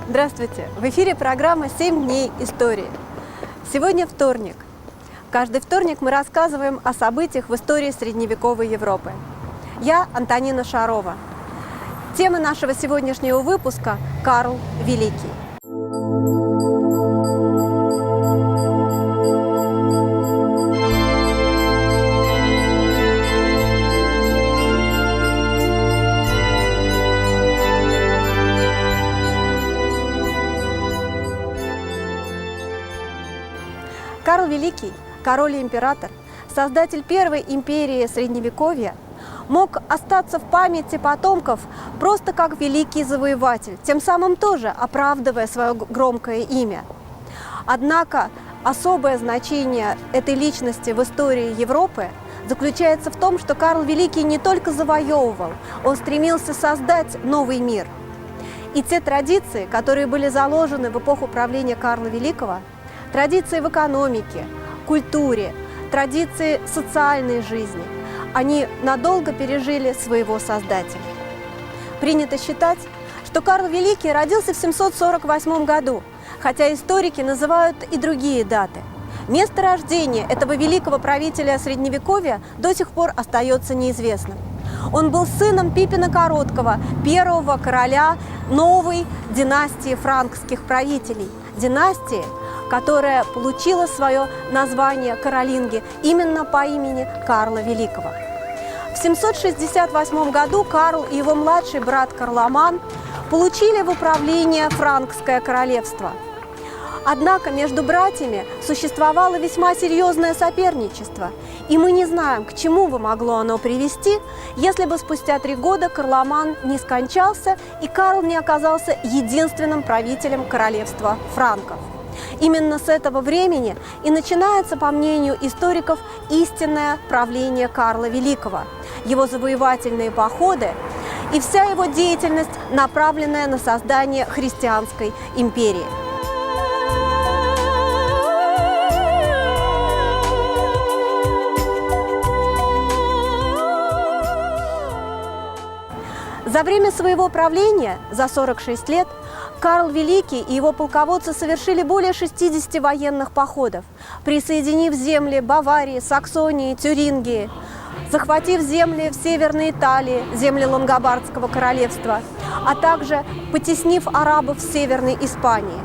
Здравствуйте! В эфире программа «7 дней истории». Сегодня вторник. Каждый вторник мы рассказываем о событиях в истории средневековой Европы. Я Антонина Шарова. Тема нашего сегодняшнего выпуска – Карл Великий. Карл Великий, король и император, создатель первой империи Средневековья, мог остаться в памяти потомков просто как великий завоеватель, тем самым тоже оправдывая свое громкое имя. Однако особое значение этой личности в истории Европы заключается в том, что Карл Великий не только завоевывал, он стремился создать новый мир. И те традиции, которые были заложены в эпоху правления Карла Великого, традиции в экономике, культуре, традиции социальной жизни, они надолго пережили своего создателя. Принято считать, что Карл Великий родился в 748 году, хотя историки называют и другие даты. Место рождения этого великого правителя Средневековья до сих пор остается неизвестным. Он был сыном Пипина Короткого, первого короля новой династии франкских правителей, династии, которая получила свое название Каролинги именно по имени Карла Великого. В 768 году Карл и его младший брат Карломан получили в управление Франкское королевство. Однако между братьями существовало весьма серьезное соперничество, и мы не знаем, к чему бы могло оно привести, если бы спустя 3 года Карломан не скончался и Карл не оказался единственным правителем королевства франков. Именно с этого времени и начинается, по мнению историков, истинное правление Карла Великого, его завоевательные походы и вся его деятельность, направленная на создание христианской империи. За время своего правления, за 46 лет, Карл Великий и его полководцы совершили более 60 военных походов, присоединив земли Баварии, Саксонии, Тюрингии, захватив земли в Северной Италии, земли Лангобардского королевства, а также потеснив арабов в Северной Испании.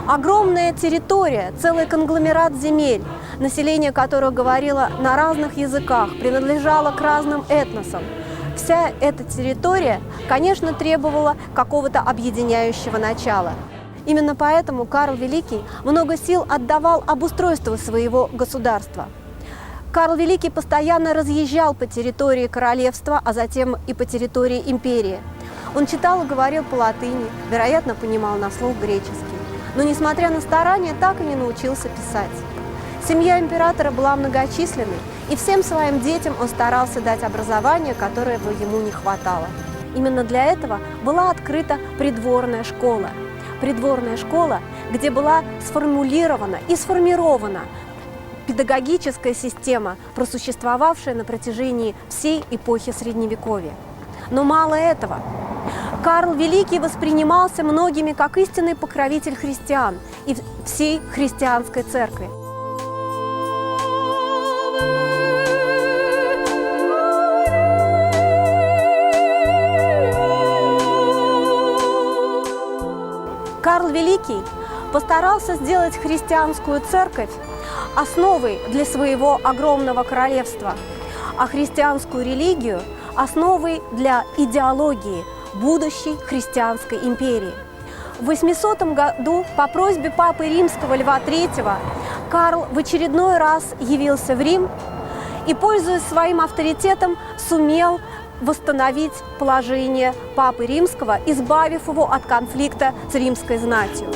Огромная территория, целый конгломерат земель, население которых говорило на разных языках, принадлежало к разным этносам. Вся эта территория, конечно, требовала какого-то объединяющего начала. Именно поэтому Карл Великий много сил отдавал обустройству своего государства. Карл Великий постоянно разъезжал по территории королевства, а затем и по территории империи. Он читал и говорил по-латыни, вероятно, понимал на слух греческий. Но, несмотря на старания, так и не научился писать. Семья императора была многочисленной, и всем своим детям он старался дать образование, которого ему не хватало. Именно для этого была открыта придворная школа. Придворная школа, где была сформулирована и сформирована педагогическая система, просуществовавшая на протяжении всей эпохи Средневековья. Но мало этого. Карл Великий воспринимался многими как истинный покровитель христиан и всей христианской церкви. Карл Великий постарался сделать христианскую церковь основой для своего огромного королевства, а христианскую религию – основой для идеологии будущей христианской империи. В 800 году по просьбе папы римского Льва III Карл в очередной раз явился в Рим и, пользуясь своим авторитетом, сумел восстановить положение папы римского, избавив его от конфликта с римской знатью.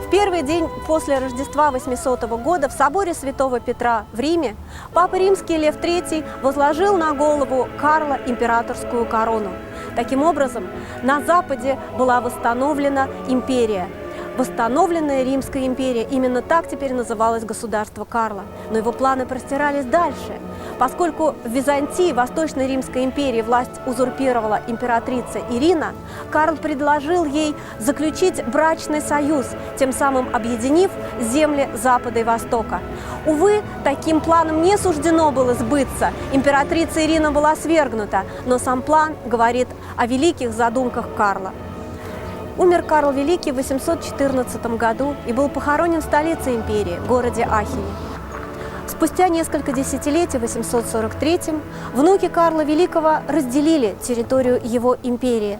В первый день после Рождества 800 года в соборе Святого Петра в Риме папа римский Лев III возложил на голову Карла императорскую корону. Таким образом, на Западе была восстановлена империя. Восстановленная Римская империя, именно так теперь называлось государство Карла. Но его планы простирались дальше. Поскольку в Византии, Восточной Римской империи, власть узурпировала императрица Ирина, Карл предложил ей заключить брачный союз, тем самым объединив земли Запада и Востока. Увы, таким планом не суждено было сбыться. Императрица Ирина была свергнута, но сам план говорит о великих задумках Карла. Умер Карл Великий в 814 году и был похоронен в столице империи, городе Ахене. Спустя несколько десятилетий, в 843-м, внуки Карла Великого разделили территорию его империи,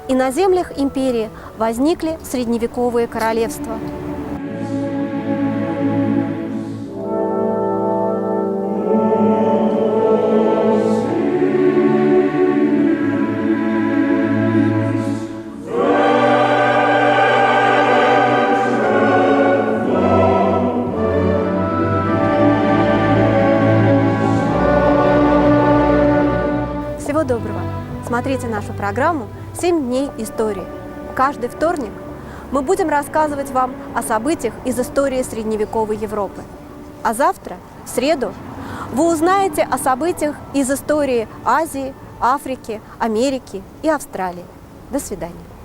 и на землях империи возникли средневековые королевства. Всего доброго! Смотрите нашу программу «7 дней истории». Каждый вторник мы будем рассказывать вам о событиях из истории средневековой Европы. А завтра, в среду, вы узнаете о событиях из истории Азии, Африки, Америки и Австралии. До свидания!